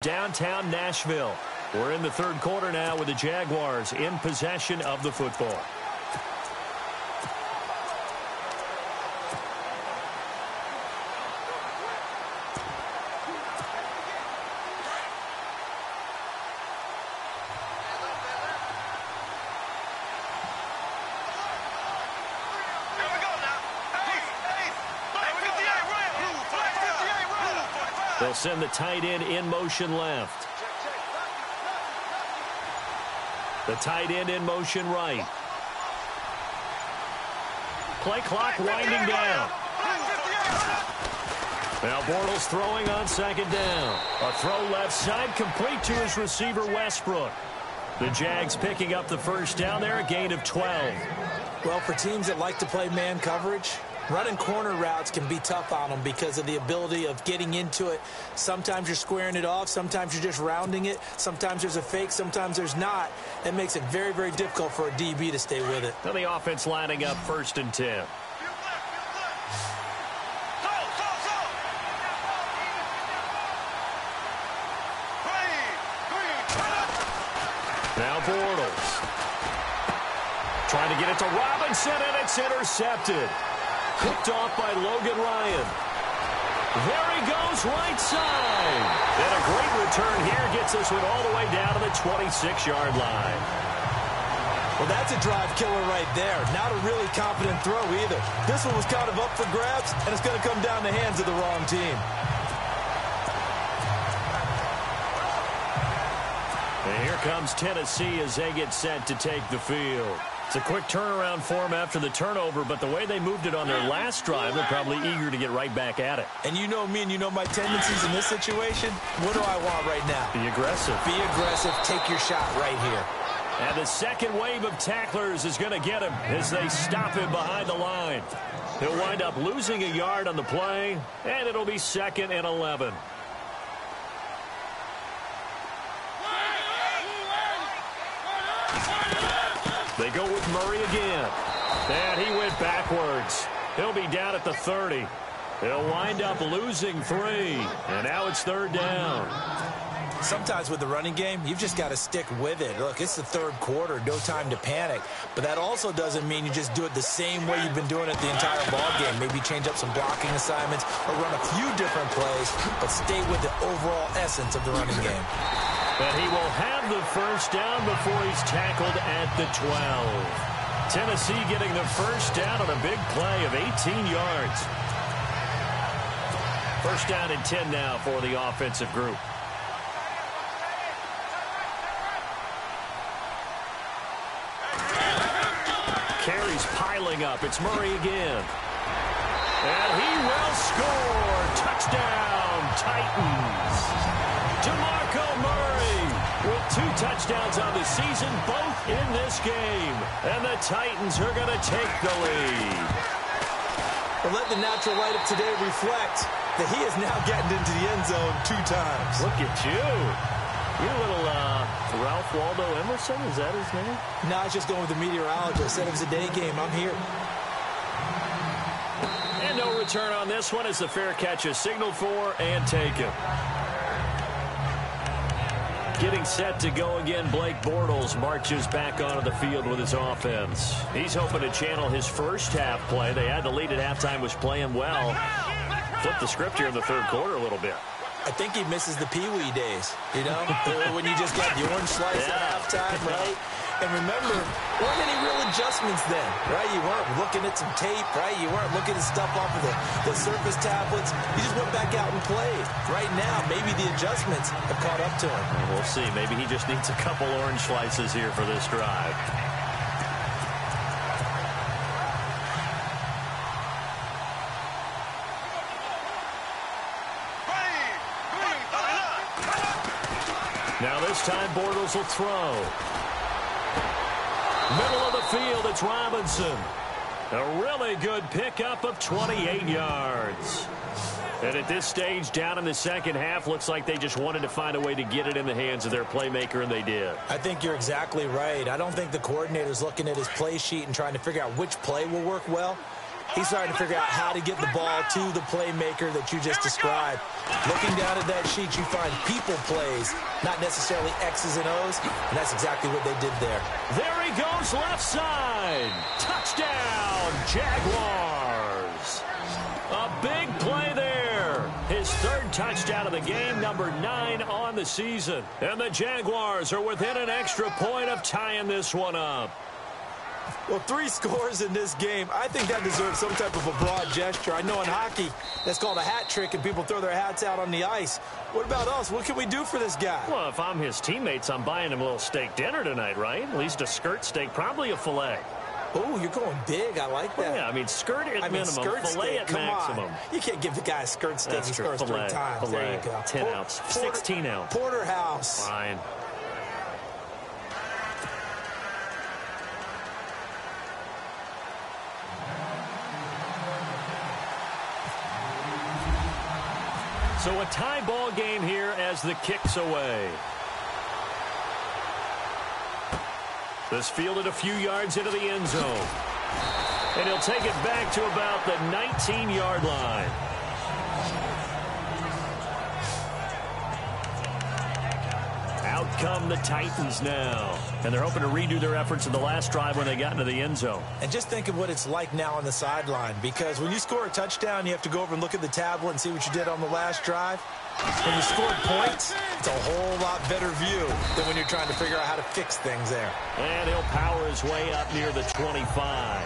Downtown Nashville. We're in the third quarter now with the Jaguars in possession of the football. They'll send the tight end in motion left. The tight end in motion right. Play clock winding down. Now Bortles throwing on second down. A throw left side complete to his receiver Westbrook. The Jags picking up the first down there, a gain of 12. Well, for teams that like to play man coverage, running corner routes can be tough on them because of the ability of getting into it. Sometimes you're squaring it off. Sometimes you're just rounding it. Sometimes there's a fake. Sometimes there's not. It makes it very, very difficult for a DB to stay with it. Now the offense lining up 1st and 10. Now Bortles. Trying to get it to Robinson, and it's intercepted. Picked off by Logan Ryan. There he goes, right side. And a great return here gets this one all the way down to the 26-yard line. Well, that's a drive killer right there. Not a really confident throw either. This one was kind of up for grabs, and it's going to come down the hands of the wrong team. And here comes Tennessee as they get set to take the field. It's a quick turnaround for them after the turnover, but the way they moved it on their last drive, they're probably eager to get right back at it. And you know me and you know my tendencies in this situation. What do I want right now? Be aggressive. Be aggressive. Take your shot right here. And the second wave of tacklers is going to get him as they stop him behind the line. He'll wind up losing a yard on the play, and it'll be 2nd and 11. They go with Murray again. And he went backwards. He'll be down at the 30. They'll wind up losing 3. And now it's 3rd down. Sometimes with the running game, you've just got to stick with it. Look, it's the third quarter, no time to panic. But that also doesn't mean you just do it the same way you've been doing it the entire ball game. Maybe change up some blocking assignments or run a few different plays, but stay with the overall essence of the running game. But he will have the first down before he's tackled at the 12. Tennessee getting the first down on a big play of 18 yards. First down and 10 now for the offensive group. Carries piling up. It's Murray again. And he will score. Touchdown, Titans. DeMarco Murray with 2 touchdowns on the season, both in this game. And the Titans are going to take the lead. Well, let the natural light of today reflect that he is now getting into the end zone 2 times. Look at you. You're a little Ralph Waldo Emerson, is that his name? No, I was just going with the meteorologist. I said it was a day game. I'm here. And no return on this one as the fair catch is signaled for and taken. Getting set to go again, Blake Bortles marches back onto the field with his offense. He's hoping to channel his first half play. They had the lead at halftime, was playing well. Flipped the script here in the third quarter a little bit. I think he misses the Pee-wee days, you know, when you just got the orange slice at halftime, right? And remember, there weren't any real adjustments then, right? You weren't looking at some tape, right? You weren't looking at stuff off of the Surface tablets. You just went back out and played. Right now, maybe the adjustments have caught up to him. We'll see. Maybe he just needs a couple orange slices here for this drive. Now this time Bortles will throw. Middle of the field, it's Robinson. A really good pickup of 28 yards. And at this stage, down in the second half, looks like they just wanted to find a way to get it in the hands of their playmaker, and they did. I think you're exactly right. I don't think the coordinator's looking at his play sheet and trying to figure out which play will work well. He's trying to figure out how to get the ball to the playmaker that you just described. Looking down at that sheet, you find people plays, not necessarily X's and O's, and that's exactly what they did there. There he goes, left side. Touchdown, Jaguars. A big play there. His third touchdown of the game, number 9 on the season. And the Jaguars are within an extra point of tying this one up. Well, 3 scores in this game. I think that deserves some type of a broad gesture. I know in hockey, that's called a hat trick, and people throw their hats out on the ice. What about us? What can we do for this guy? Well, if I'm his teammates, I'm buying him a little steak dinner tonight, right? At least a skirt steak, probably a filet. Oh, you're going big. I like that. Well, yeah, I mean, skirt at minimum, skirt filet steak, at come maximum. On. You can't give the guy a skirt steak. He scores 3 times. Filet, there you go. 10 ounce, 16 ounce. Porterhouse. Fine. So a tie ball game here as the kick's away. This fielded a few yards into the end zone. And he'll take it back to about the 19-yard line. Out come the Titans now. And they're hoping to redo their efforts in the last drive when they got into the end zone. And just think of what it's like now on the sideline, because when you score a touchdown, you have to go over and look at the tablet and see what you did on the last drive. When you scored points, it's a whole lot better view than when you're trying to figure out how to fix things there. And he'll power his way up near the 25.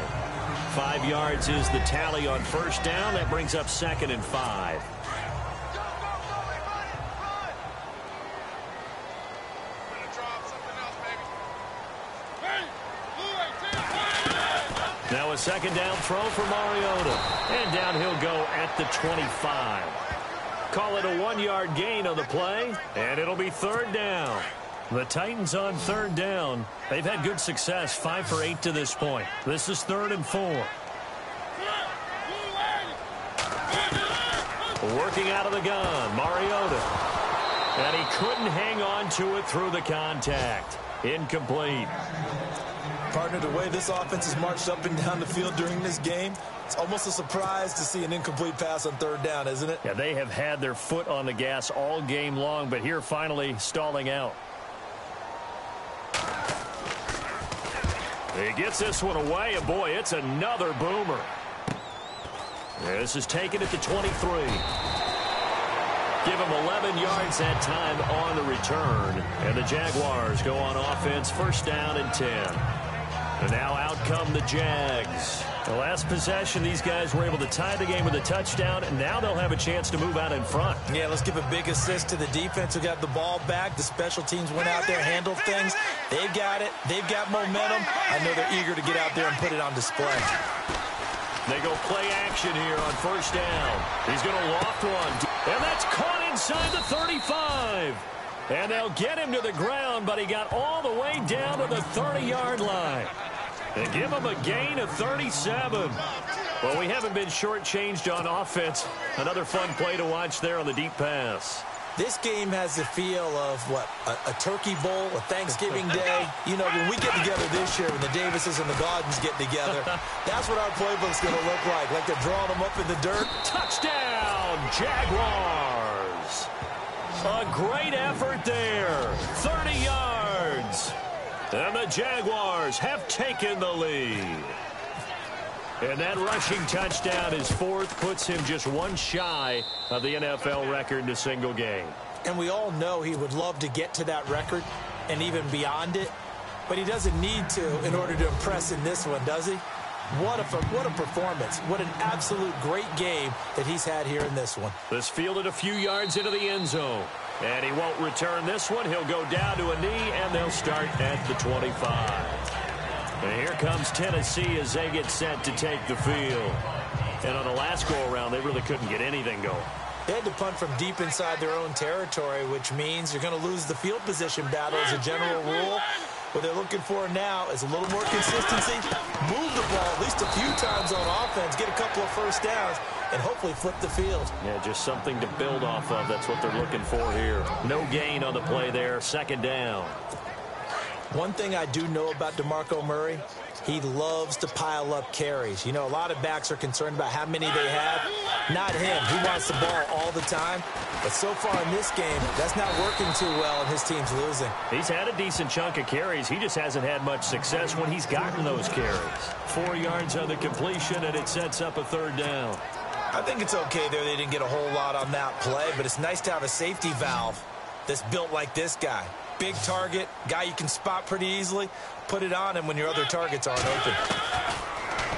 5 yards is the tally on first down. That brings up 2nd and 5. Now a 2nd down throw for Mariota. And down he'll go at the 25. Call it a 1-yard gain on the play, and it'll be 3rd down. The Titans on 3rd down. They've had good success, 5 for 8 to this point. This is 3rd and 4. Working out of the gun, Mariota. And he couldn't hang on to it through the contact. Incomplete. Partner, the way this offense has marched up and down the field during this game, it's almost a surprise to see an incomplete pass on 3rd down, isn't it? Yeah, they have had their foot on the gas all game long, but here finally stalling out. He gets this one away, and boy, it's another boomer. This is taken at the 23. Give him 11 yards that time on the return. And the Jaguars go on offense, 1st down and 10. And now out come the Jags. The last possession, these guys were able to tie the game with a touchdown, and now they'll have a chance to move out in front. Yeah, let's give a big assist to the defense who got the ball back. The special teams went out there, handled things. They've got it. They've got momentum. I know they're eager to get out there and put it on display. They go play action here on 1st down. He's going to loft one. And that's caught inside the 35. And they'll get him to the ground, but he got all the way down to the 30-yard line. And give him a gain of 37. Well, we haven't been shortchanged on offense. Another fun play to watch there on the deep pass. This game has the feel of, what, a turkey bowl, a Thanksgiving day. You know, when we get together this year, when the Davises and the Gaudens get together, that's what our playbook's going to look like they're drawing them up in the dirt. Touchdown, Jaguars. A great effort there. 30 yards. And the Jaguars have taken the lead. And that rushing touchdown, his 4th, puts him just 1 shy of the NFL record in a single game. And we all know he would love to get to that record and even beyond it, but he doesn't need to in order to impress in this one, does he? What a performance. What an absolute great game that he's had here in this one. This fielded a few yards into the end zone. And he won't return this one. He'll go down to a knee, and they'll start at the 25. And here comes Tennessee as they get set to take the field. And on the last go-around, they really couldn't get anything going. They had to punt from deep inside their own territory, which means you're going to lose the field position battle as a general rule. What they're looking for now is a little more consistency, move the ball at least a few times on offense, get a couple of 1st downs, and hopefully flip the field. Yeah, just something to build off of. That's what they're looking for here. No gain on the play there, 2nd down. One thing I do know about DeMarco Murray, He loves to pile up carries. You know, a lot of backs are concerned about how many they have. Not him. He wants the ball all the time. But so far in this game, that's not working too well, and his team's losing. He's had a decent chunk of carries. He just hasn't had much success when he's gotten those carries. 4 yards on the completion, and it sets up a third down. I think it's okay there. They didn't get a whole lot on that play, but it's nice to have a safety valve that's built like this guy. Big target, guy you can spot pretty easily. Put it on him when your other targets aren't open.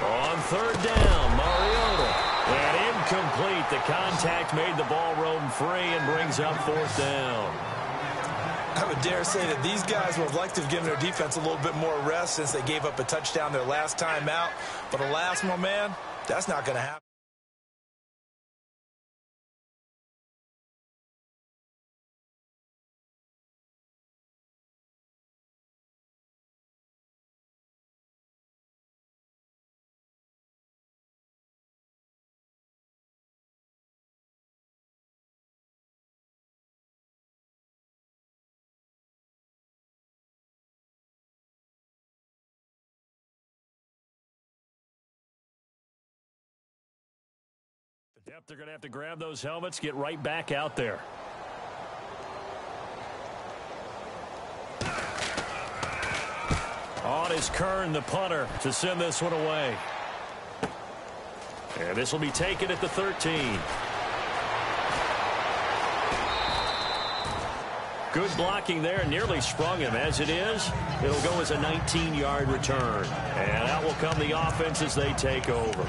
On third down, Mariota. And incomplete. The contact made the ball roam free and brings up fourth down. I would dare say that these guys would have liked to have given their defense a little bit more rest since they gave up a touchdown their last time out. But alas, my man, that's not going to happen. Yep, they're going to have to grab those helmets, get right back out there. On is Kern, the punter, to send this one away. And this will be taken at the 13. Good blocking there, nearly sprung him. As it is, it'll go as a 19-yard return. And out will come the offense as they take over.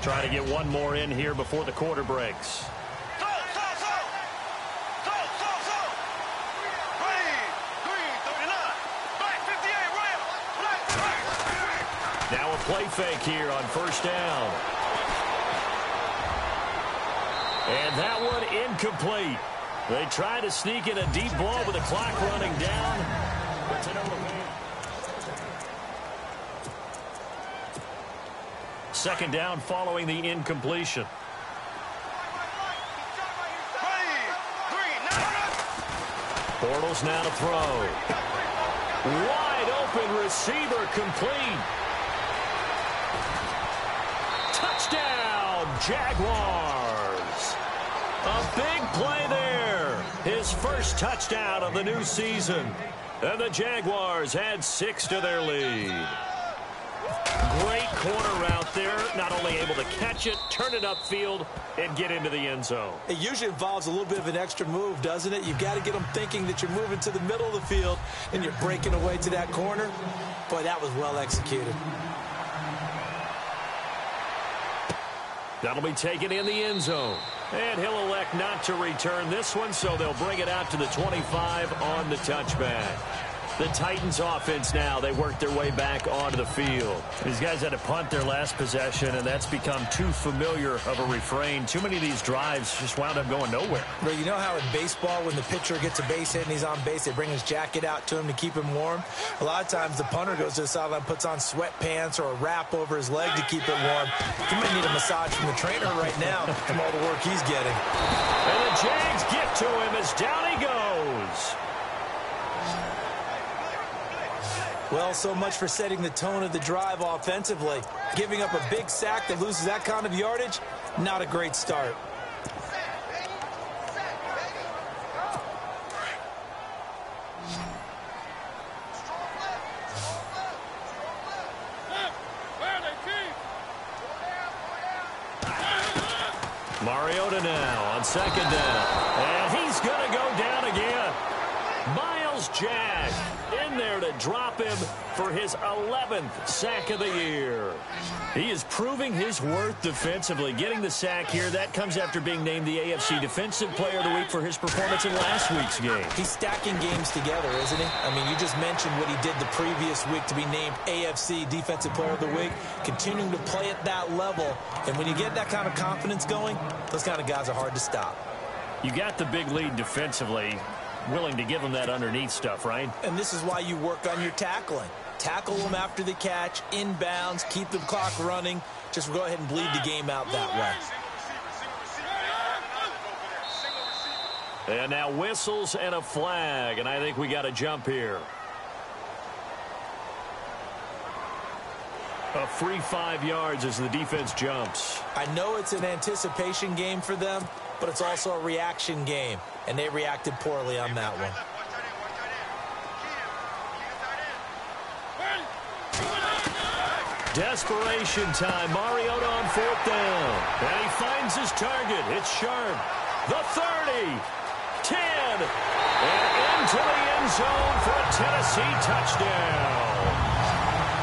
Trying to get one more in here before the quarter breaks. Now a play fake here on first down. And that one incomplete. They try to sneak in a deep ball with the clock running down. But to no avail. Second down following the incompletion. Bortles now to throw. Wide open receiver complete. Touchdown, Jaguars. A big play there. His first touchdown of the new season. And the Jaguars add 6 to their lead. Great corner route there. Not only able to catch it, turn it upfield, and get into the end zone. It usually involves a little bit of an extra move, doesn't it? You've got to get them thinking that you're moving to the middle of the field and you're breaking away to that corner. Boy, that was well executed. That'll be taken in the end zone. And he'll elect not to return this one, so they'll bring it out to the 25 on the touchback. The Titans offense now, they work their way back onto the field. These guys had to punt their last possession, and that's become too familiar of a refrain. Too many of these drives just wound up going nowhere. But you know how in baseball, when the pitcher gets a base hit and he's on base, they bring his jacket out to him to keep him warm? A lot of times the punter goes to the sideline, puts on sweatpants or a wrap over his leg to keep it warm. He might need a massage from the trainer right now from all the work he's getting. And the Jags get to him as down he goes. Well, so much for setting the tone of the drive offensively. Giving up a big sack that loses that kind of yardage, not a great start. Mariota now on second down. And he's going to go down again. Myles Jack in there to drop him for his 11th sack of the year. He is proving his worth defensively. Getting the sack here, that comes after being named the AFC Defensive Player of the Week for his performance in last week's game. He's stacking games together, isn't he? I mean, you just mentioned what he did the previous week to be named AFC Defensive Player of the Week, continuing to play at that level. And when you get that kind of confidence going, those kind of guys are hard to stop. You got the big lead defensively, willing to give him that underneath stuff, right? And this is why you work on your tackling. tackle them after the catch, inbounds, keep the clock running. Just go ahead and bleed the game out that way. And now whistles and a flag, and I think we got a jump here. A free 5 yards as the defense jumps. I know it's an anticipation game for them, but it's also a reaction game, and they reacted poorly on that one. Desperation time. Mariota on 4th down. And he finds his target. It's Sharp. The 30. 10. And into the end zone for a Tennessee touchdown.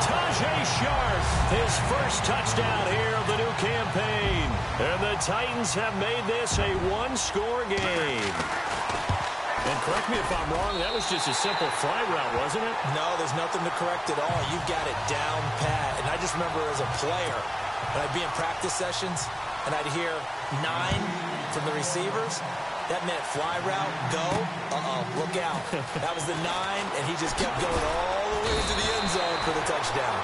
Tajae Sharp, his first touchdown here of the new campaign. And the Titans have made this a one-score game. And correct me if I'm wrong, that was just a simple fly route, wasn't it? No, there's nothing to correct at all. You've got it down pat. And I just remember as a player, when I'd be in practice sessions, and I'd hear 9 from the receivers, that meant fly route, go, look out. That was the 9, and he just kept going all the way to the end zone for the touchdown.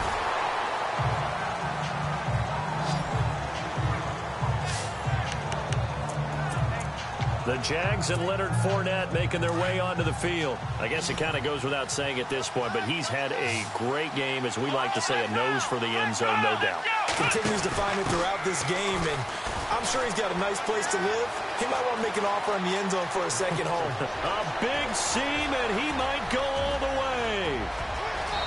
The Jags and Leonard Fournette making their way onto the field. I guess it kind of goes without saying at this point, but he's had a great game, as we like to say, a nose for the end zone, no doubt. Continues to find it throughout this game, and I'm sure he's got a nice place to live. He might want to make an offer on the end zone for a second home. A big seam, and he might go all the way.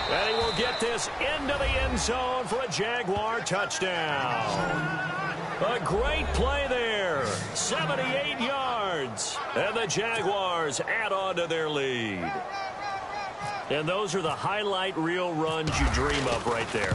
And he will get this into the end zone for a Jaguar touchdown. A great play there. 78 yards. And the Jaguars add on to their lead. And those are the highlight reel runs you dream of right there.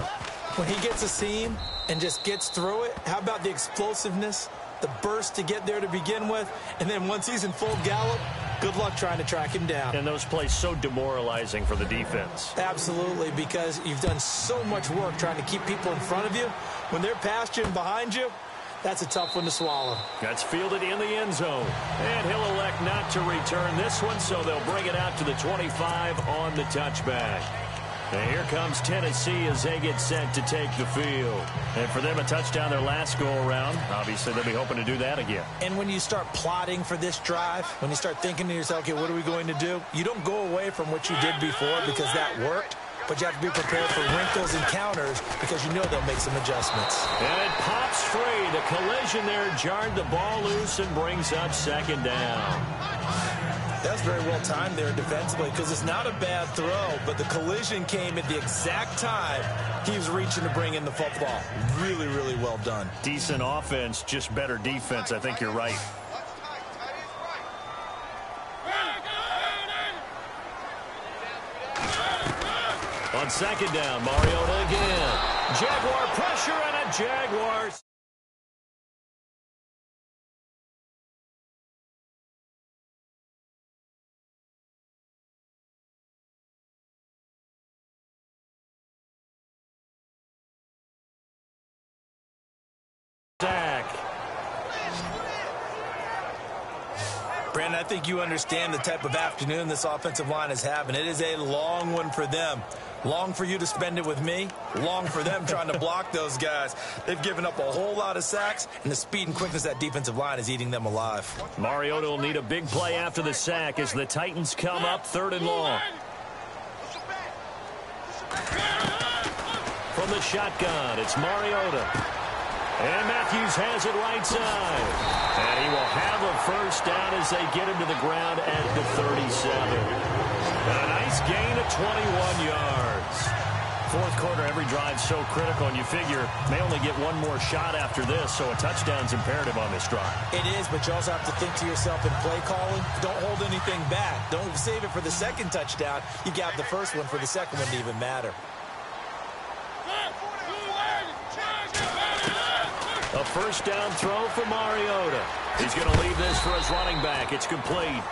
When he gets a seam and just gets through it, how about the explosiveness, the burst to get there to begin with, and then once he's in full gallop, good luck trying to track him down. And those plays so demoralizing for the defense. Absolutely, because you've done so much work trying to keep people in front of you. When they're past you and behind you, that's a tough one to swallow. That's fielded in the end zone. And he'll elect not to return this one, so they'll bring it out to the 25 on the touchback. And here comes Tennessee as they get set to take the field. And for them, a touchdown their last go-around. Obviously, they'll be hoping to do that again. And when you start plotting for this drive, when you start thinking to yourself, okay, what are we going to do? You don't go away from what you did before because that worked. But you have to be prepared for wrinkles and counters because you know they'll make some adjustments. And it pops free. The collision there jarred the ball loose and brings up second down. That's very well timed there defensively because it's not a bad throw, but the collision came at the exact time he was reaching to bring in the football. Really, really well done. Decent offense, just better defense. I think you're right. On second down, Mariota again. Jaguar pressure and a Jaguar. Sack. Brandon, I think you understand the type of afternoon this offensive line is having. It is a long one for them. Long for you to spend it with me. Long for them trying to block those guys. They've given up a whole lot of sacks, and the speed and quickness of that defensive line is eating them alive. Mariota will need a big play after the sack as the Titans come up 3rd and long. From the shotgun, it's Mariota. And Matthews has it right side. And he will have a first down as they get him to the ground at the 37. And a nice gain of 21 yards. Fourth quarter, every drive so critical, and you figure may only get one more shot after this, so a touchdown's imperative on this drive. It is, but you also have to think to yourself in play calling, don't hold anything back. Don't save it for the second touchdown. You got the first one for the second one to even matter. A first down throw for Mariota. He's going to leave this for his running back. It's complete.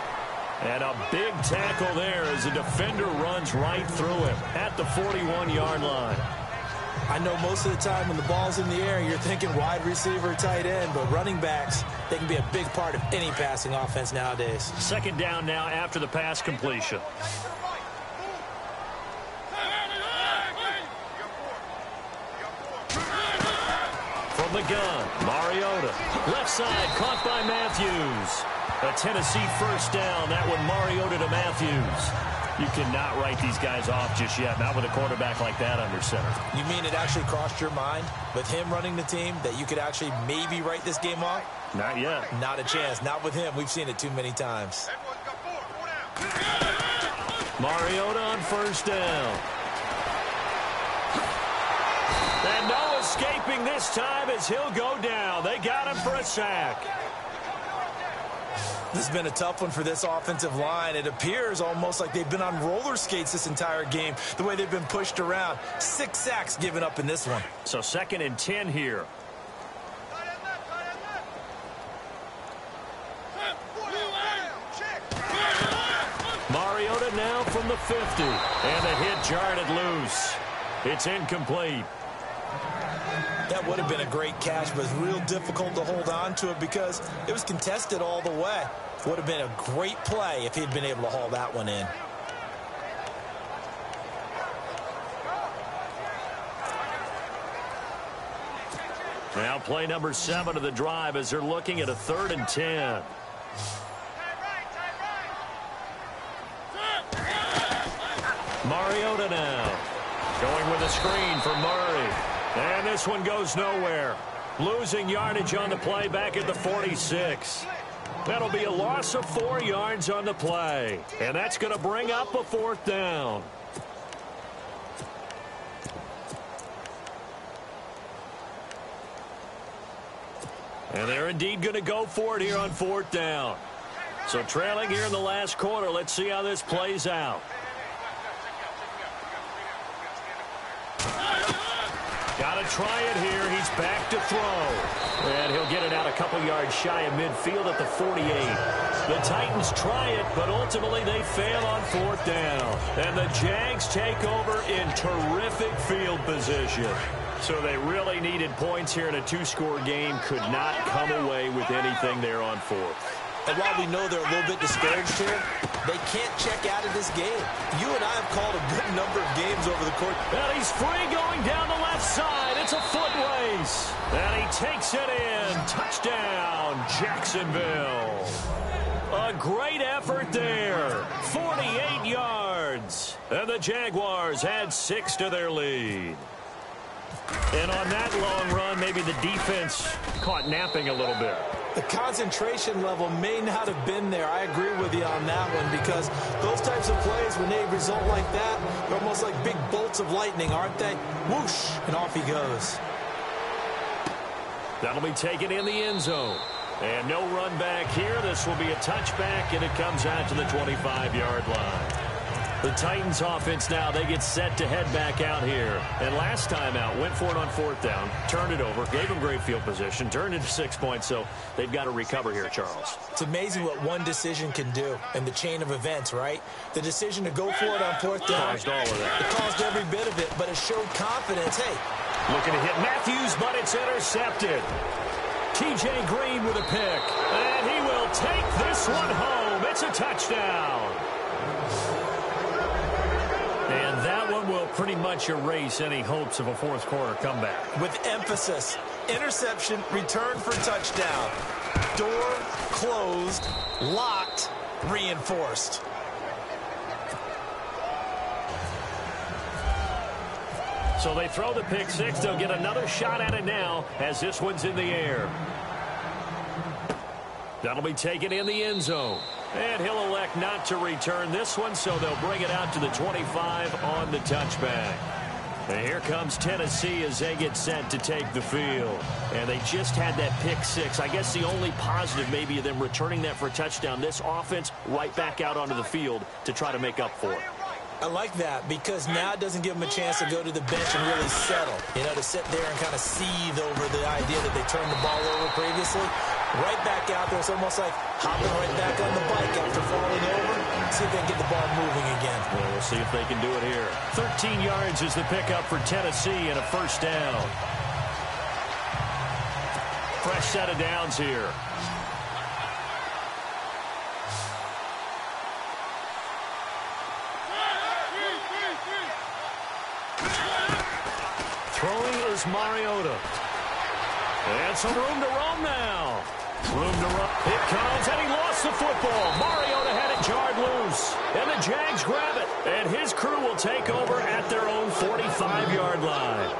And a big tackle there as the defender runs right through him at the 41-yard line. I know most of the time when the ball's in the air, you're thinking wide receiver, tight end, but running backs, they can be a big part of any passing offense nowadays. Second down now after the pass completion. from the gun. Mariota. Left side, caught by Matthews. A Tennessee first down. That one, Mariota to Matthews. You cannot write these guys off just yet, not with a quarterback like that under center. You mean it actually crossed your mind with him running the team that you could actually maybe write this game off? Not yet. Not a chance. Not with him. We've seen it too many times. Mariota on first down. And no escaping this time as he'll go down. They got him for a sack. This has been a tough one for this offensive line. It appears almost like they've been on roller skates this entire game, the way they've been pushed around. 6 sacks given up in this one. So 2nd and 10 here. Mariota now from the 50. And the hit jarred it loose. It's incomplete. That would have been a great catch, but it's real difficult to hold on to it because it was contested all the way. Would have been a great play if he'd been able to haul that one in. Now play number 7 of the drive as they're looking at a 3rd and 10. Mariota now. Going with a screen for Murray. And this one goes nowhere. Losing yardage on the play back at the 46. That'll be a loss of 4 yards on the play. And that's going to bring up a 4th down. And they're indeed going to go for it here on 4th down. So trailing here in the last quarter. Let's see how this plays out. Got to try it here. He's back to throw. And he'll get it out a couple yards shy of midfield at the 48. The Titans try it, but ultimately they fail on 4th down. And the Jags take over in terrific field position. So they really needed points here in a 2-score game. Could not come away with anything there on 4th. And while we know they're a little bit discouraged here, they can't check out of this game. You and I have called a good number of games over the course. And he's free going down the left side. It's a foot race. And he takes it in. Touchdown, Jacksonville. A great effort there. 48 yards. And the Jaguars add 6 to their lead. And on that long run, maybe the defense caught napping a little bit. The concentration level may not have been there. I agree with you on that one because those types of plays, when they result like that, they're almost like big bolts of lightning, aren't they? Whoosh, and off he goes. That'll be taken in the end zone. And no run back here. This will be a touchback, and it comes out to the 25-yard line. The Titans offense now, they get set to head back out here. And last time out, went for it on 4th down, turned it over, gave them great field position, turned it to 6 points, so they've got to recover here, Charles. It's amazing what one decision can do in the chain of events, right? The decision to go for it on 4th down. Caused all of that. It caused every bit of it, but it showed confidence. Hey. Looking to hit Matthews, but it's intercepted. T.J. Green with a pick. And he will take this one home. It's a touchdown. And that one will pretty much erase any hopes of a 4th quarter comeback. With emphasis, interception, return for touchdown. Door closed, locked, reinforced. So they throw the pick 6. They'll get another shot at it now as this one's in the air. That'll be taken in the end zone. And he'll elect not to return this one, so they'll bring it out to the 25 on the touchback. And here comes Tennessee as they get set to take the field. And they just had that pick 6. I guess the only positive maybe of them returning that for a touchdown. This offense right back out onto the field to try to make up for it. I like that because now it doesn't give them a chance to go to the bench and really settle. You know, to sit there and kind of seethe over the idea that they turned the ball over previously. Right back out there. It's almost like hopping right back on the bike after falling over. See if they can get the ball moving again. Well, we'll see if they can do it here. 13 yards is the pickup for Tennessee and a first down. Fresh set of downs here. Throwing is Mariota. And some room to roam now. Room to run. It comes, and he lost the football. Mariota had it jarred loose. And the Jags grab it. And his crew will take over at their own 45-yard line.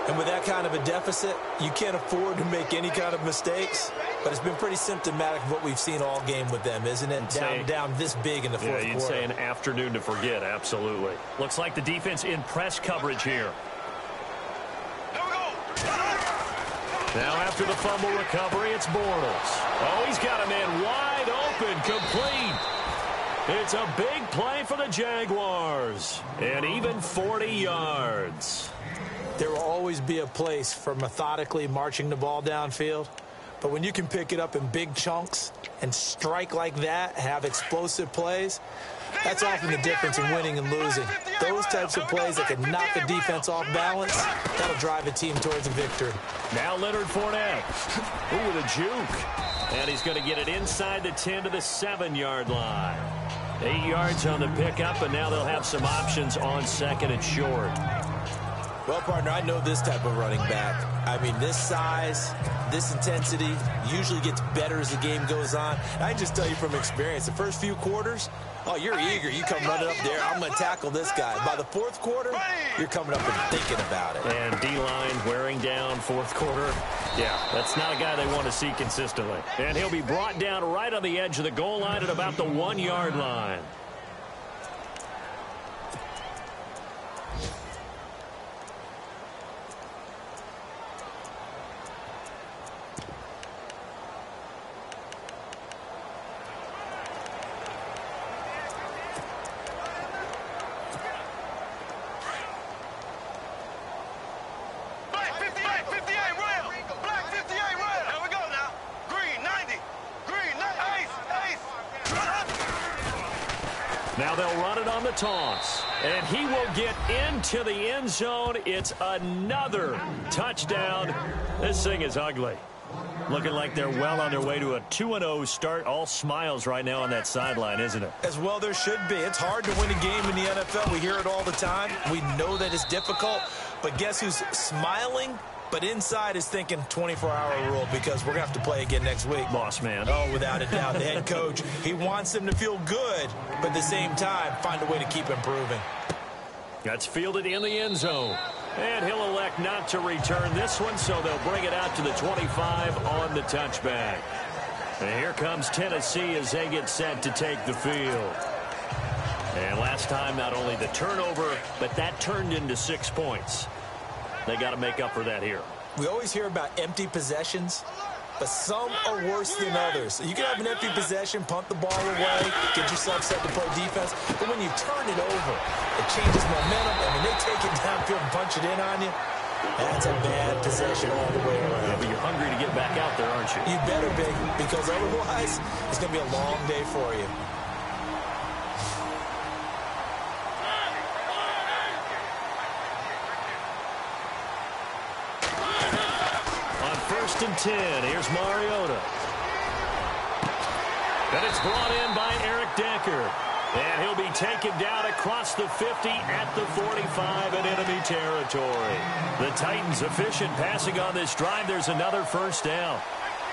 And with that kind of a deficit, you can't afford to make any kind of mistakes. But it's been pretty symptomatic of what we've seen all game with them, isn't it? Down this big in the fourth quarter. Yeah, you'd say an afternoon to forget, absolutely. Looks like the defense in press coverage here. Now after the fumble recovery, it's Bortles. Oh, he's got a man wide open, complete. It's a big play for the Jaguars. And even 40 yards. There will always be a place for methodically marching the ball downfield. But when you can pick it up in big chunks and strike like that, have explosive plays, that's often the difference in winning and losing. Those types of plays that can knock a defense off balance, that'll drive a team towards a victory. Now Leonard Fournette. Ooh, with a juke. And he's going to get it inside the 10 to the 7-yard line. 8 yards on the pickup, and now they'll have some options on second and short. Well, partner, I know this type of running back. I mean, this size, this intensity usually gets better as the game goes on. I can just tell you from experience, the first few quarters, oh, you're eager. You come running up there, I'm going to tackle this guy. By the fourth quarter, you're coming up and thinking about it. And D-line wearing down fourth quarter. Yeah, that's not a guy they want to see consistently. And he'll be brought down right on the edge of the goal line at about the 1-yard line. Now they'll run it on the toss. And he will get into the end zone. It's another touchdown. This thing is ugly. Looking like they're well on their way to a 2-0 start. All smiles right now on that sideline, isn't it? As well there should be. It's hard to win a game in the NFL. We hear it all the time. We know that it's difficult. But guess who's smiling? But inside is thinking 24-hour rule because we're going to have to play again next week. Boss man. Oh, without a doubt. The head coach, he wants them to feel good, but at the same time, find a way to keep improving. That's fielded in the end zone. And he'll elect not to return this one, so they'll bring it out to the 25 on the touchback. And here comes Tennessee as they get set to take the field. And last time, not only the turnover, but that turned into 6 points. They got to make up for that here. We always hear about empty possessions, but some are worse than others. You can have an empty possession, punt the ball away, get yourself set to play defense, but when you turn it over, it changes momentum, and when they take it downfield and punch it in on you, that's a bad possession all the way around. Yeah, but you're hungry to get back out there, aren't you? You better be, because otherwise, it's going to be a long day for you. And 10. Here's Mariota. And it's brought in by Eric Decker. And he'll be taken down across the 50 at the 45 in enemy territory. The Titans efficient passing on this drive. There's another first down.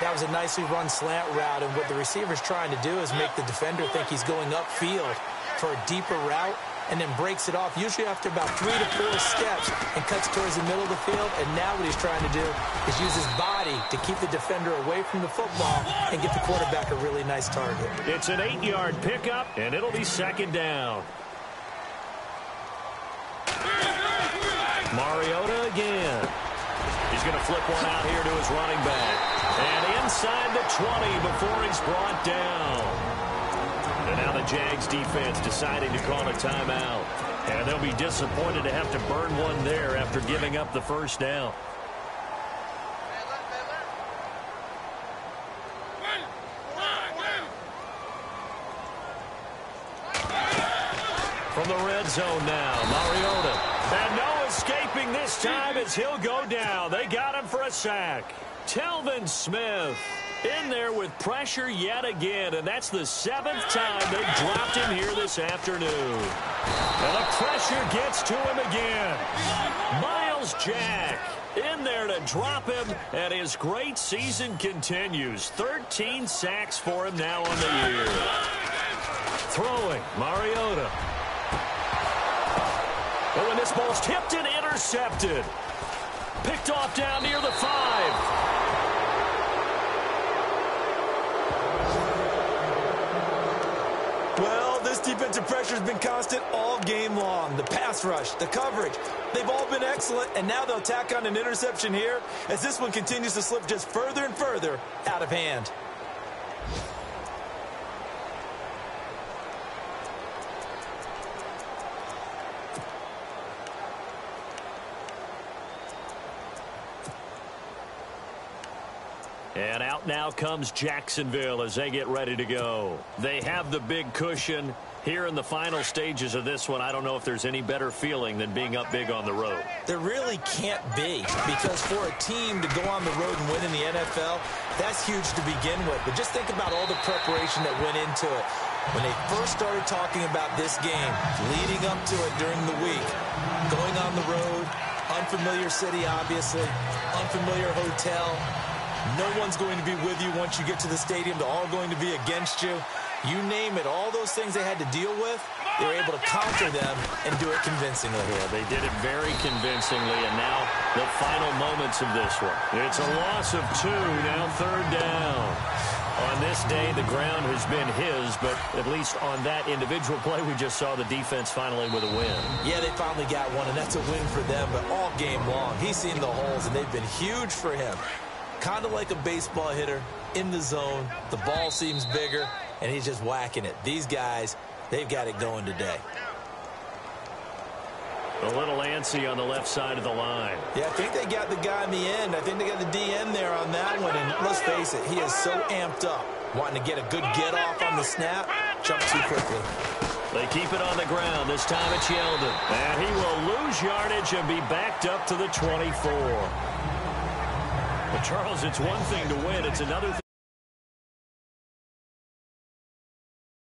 That was a nicely run slant route, and what the receiver's trying to do is make the defender think he's going upfield for a deeper route, and then breaks it off, usually after about 3 to 4 steps, and cuts towards the middle of the field. And now what he's trying to do is use his body to keep the defender away from the football and get the quarterback a really nice target. It's an 8-yard pickup, and it'll be second down. Mariota again. He's going to flip one out here to his running back. And inside the 20 before he's brought down. And now the Jags defense deciding to call a timeout. And they'll be disappointed to have to burn one there after giving up the first down. From the red zone now, Mariota. And no escaping this time as he'll go down. They got him for a sack. Telvin Smith in there with pressure yet again, and that's the 7th time they've dropped him here this afternoon. And the pressure gets to him again. Miles Myles Jack in there to drop him, and his great season continues. 13 sacks for him now on the year. Throwing, Mariota. Oh, and this ball's tipped and intercepted. Picked off down near the 5. Well, this defensive pressure has been constant all game long. The pass rush, the coverage, they've all been excellent, and now they'll tack on an interception here as this one continues to slip just further and further out of hand. And out now comes Jacksonville as they get ready to go. They have the big cushion. Here in the final stages of this one, I don't know if there's any better feeling than being up big on the road. There really can't be, because for a team to go on the road and win in the NFL, that's huge to begin with. But just think about all the preparation that went into it. When they first started talking about this game, leading up to it during the week, going on the road, unfamiliar city, obviously, unfamiliar hotel. No one's going to be with you once you get to the stadium. They're all going to be against you. You name it, all those things they had to deal with, they were able to conquer them and do it convincingly. Yeah, they did it very convincingly, and now the final moments of this one. It's a loss of 2, now 3rd down. On this day, the ground has been his, but at least on that individual play, we just saw the defense finally with a win. Yeah, they finally got one, and that's a win for them, but all game long, he's seen the holes, and they've been huge for him. Kind of like a baseball hitter in the zone. The ball seems bigger, and he's just whacking it. These guys, they've got it going today. A little antsy on the left side of the line. Yeah, I think they got the guy in the end. I think they got the DN there on that one, and let's face it, he is so amped up, wanting to get a good get-off on the snap, jump too quickly. They keep it on the ground. This time it's Yeldon. And he will lose yardage and be backed up to the 24. But, Charles, it's one thing to win. It's another thing.